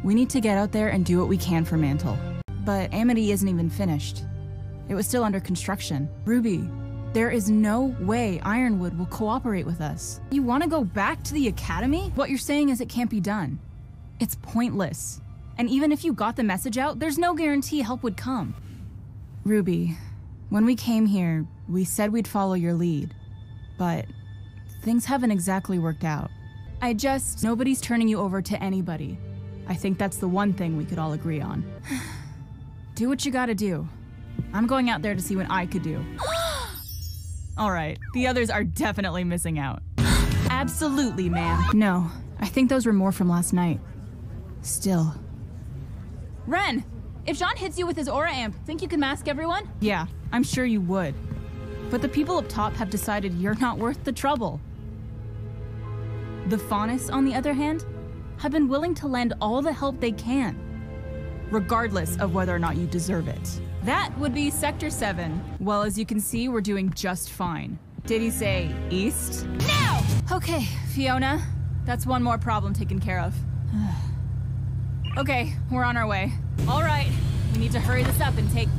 We need to get out there and do what we can for Mantle. But Amity isn't even finished. It was still under construction. Ruby, there is no way Ironwood will cooperate with us. You want to go back to the academy? What you're saying is it can't be done. It's pointless. And even if you got the message out, there's no guarantee help would come. Ruby, when we came here, we said we'd follow your lead. But things haven't exactly worked out. Nobody's turning you over to anybody. I think that's the one thing we could all agree on. Do what you gotta do. I'm going out there to see what I could do. All right, the others are definitely missing out. Absolutely, ma'am. No, I think those were more from last night. Still. Ren, if Jean hits you with his aura amp, think you can mask everyone? Yeah, I'm sure you would. But the people up top have decided you're not worth the trouble. The Faunus, on the other hand, have been willing to lend all the help they can, regardless of whether or not you deserve it. That would be Sector 7. Well, as you can see, we're doing just fine. Did he say east? No! Okay, Fiona, that's one more problem taken care of. Okay, we're on our way. All right, we need to hurry this up and take...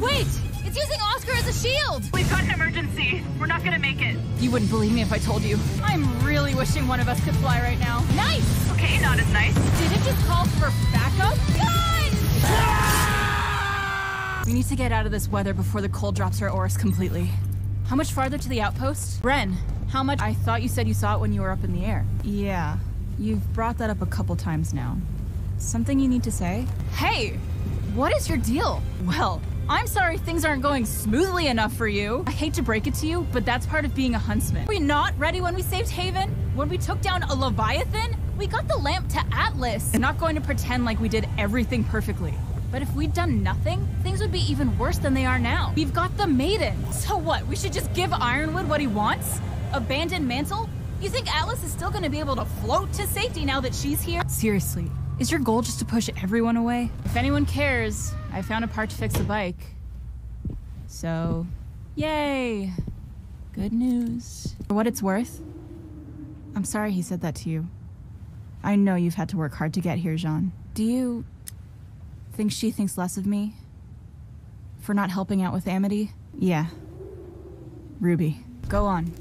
Wait! It's using Oscar as a shield! We've got an emergency. We're not gonna make it. You wouldn't believe me if I told you. I'm really wishing one of us could fly right now. Nice! Okay, not as nice. Did it just call for backup? Guys! We need to get out of this weather before the cold drops our auras completely. How much farther to the outpost? Ren, how much? I thought you said you saw it when you were up in the air. Yeah, you've brought that up a couple times now. Something you need to say? Hey, what is your deal? Well, I'm sorry things aren't going smoothly enough for you. I hate to break it to you, but that's part of being a huntsman. Were we not ready when we saved Haven? When we took down a Leviathan? We got the lamp to Atlas. I'm not going to pretend like we did everything perfectly. But if we'd done nothing, things would be even worse than they are now. We've got the Maiden. So what, we should just give Ironwood what he wants? Abandon Mantle? You think Atlas is still gonna be able to float to safety now that she's here? Seriously, is your goal just to push everyone away? If anyone cares, I found a part to fix the bike. So, yay! Good news. For what it's worth, I'm sorry he said that to you. I know you've had to work hard to get here, Jean. Do you think she thinks less of me for not helping out with Amity? Yeah. Ruby, go on.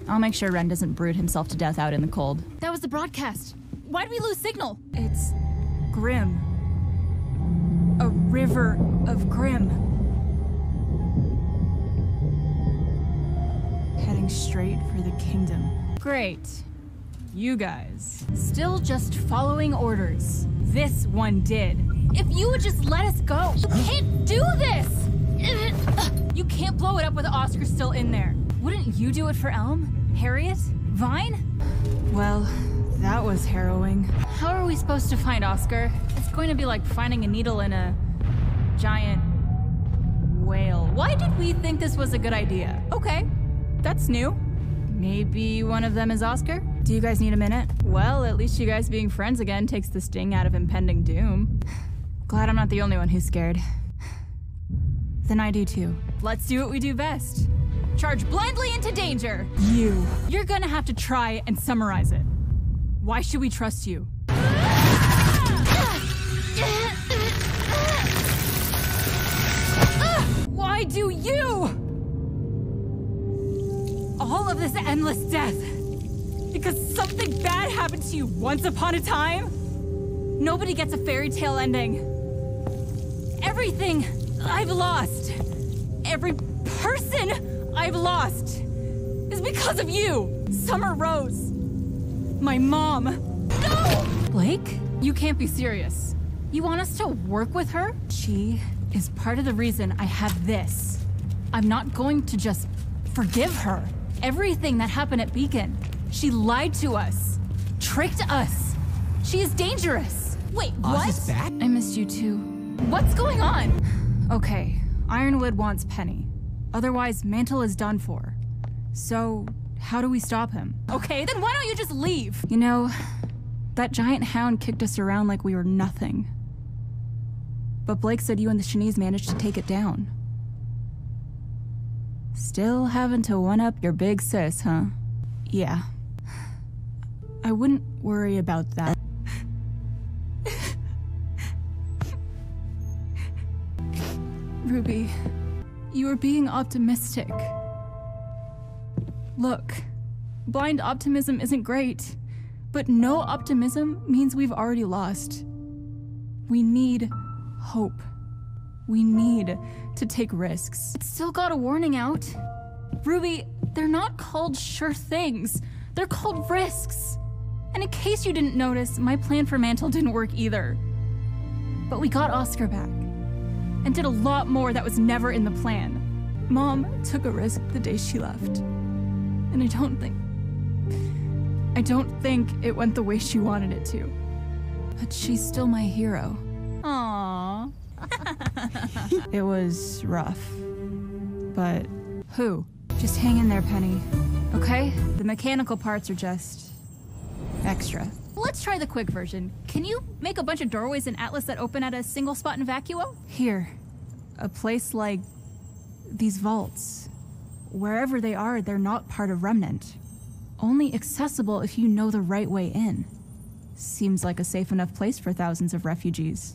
I'll make sure Ren doesn't brood himself to death out in the cold. That was the broadcast. Why'd we lose signal? It's grim. A river of grim. Heading straight for the kingdom. Great. You guys. Still just following orders. This one did. If you would just let us go. You can't do this! You can't blow it up with Oscar still in there. Wouldn't you do it for Elm? Harriet? Vine? Well, that was harrowing. How are we supposed to find Oscar? It's going to be like finding a needle in a giant whale. Why did we think this was a good idea? Okay, that's new. Maybe one of them is Oscar? Do you guys need a minute? Well, at least you guys being friends again takes the sting out of impending doom. Glad I'm not the only one who's scared. Then I do too. Let's do what we do best. Charge blindly into danger. You're gonna have to try and summarize it. Why should we trust you? Why do you? All of this endless death. Because something bad happened to you once upon a time? Nobody gets a fairy tale ending. Everything I've lost, every person I've lost is because of you, Summer Rose. My mom. No! Blake, you can't be serious. You want us to work with her? She is part of the reason I have this. I'm not going to just forgive her. Everything that happened at Beacon, she lied to us, tricked us. She is dangerous. Wait, what? Oz is back? I missed you too. What's going on? Okay, Ironwood wants Penny. Otherwise, Mantle is done for. So, how do we stop him? Okay, then why don't you just leave? You know, that giant hound kicked us around like we were nothing. But Blake said you and the Shanice managed to take it down. Still having to one-up your big sis, huh? Yeah. I wouldn't worry about that. Ruby, you are being optimistic. Look, blind optimism isn't great, but no optimism means we've already lost. We need hope. We need to take risks. It's still got a warning out. Ruby, they're not called sure things. They're called risks. And in case you didn't notice, my plan for Mantle didn't work either. But we got Oscar back and did a lot more that was never in the plan. Mom took a risk the day she left. And I don't think it went the way she wanted it to. But she's still my hero. Aww. It was rough. But just hang in there, Penny. Okay? The mechanical parts are just extra. Let's try the quick version. Can you make a bunch of doorways in Atlas that open at a single spot in Vacuo? Here. A place like these vaults. Wherever they are, they're not part of Remnant. Only accessible if you know the right way in. Seems like a safe enough place for thousands of refugees.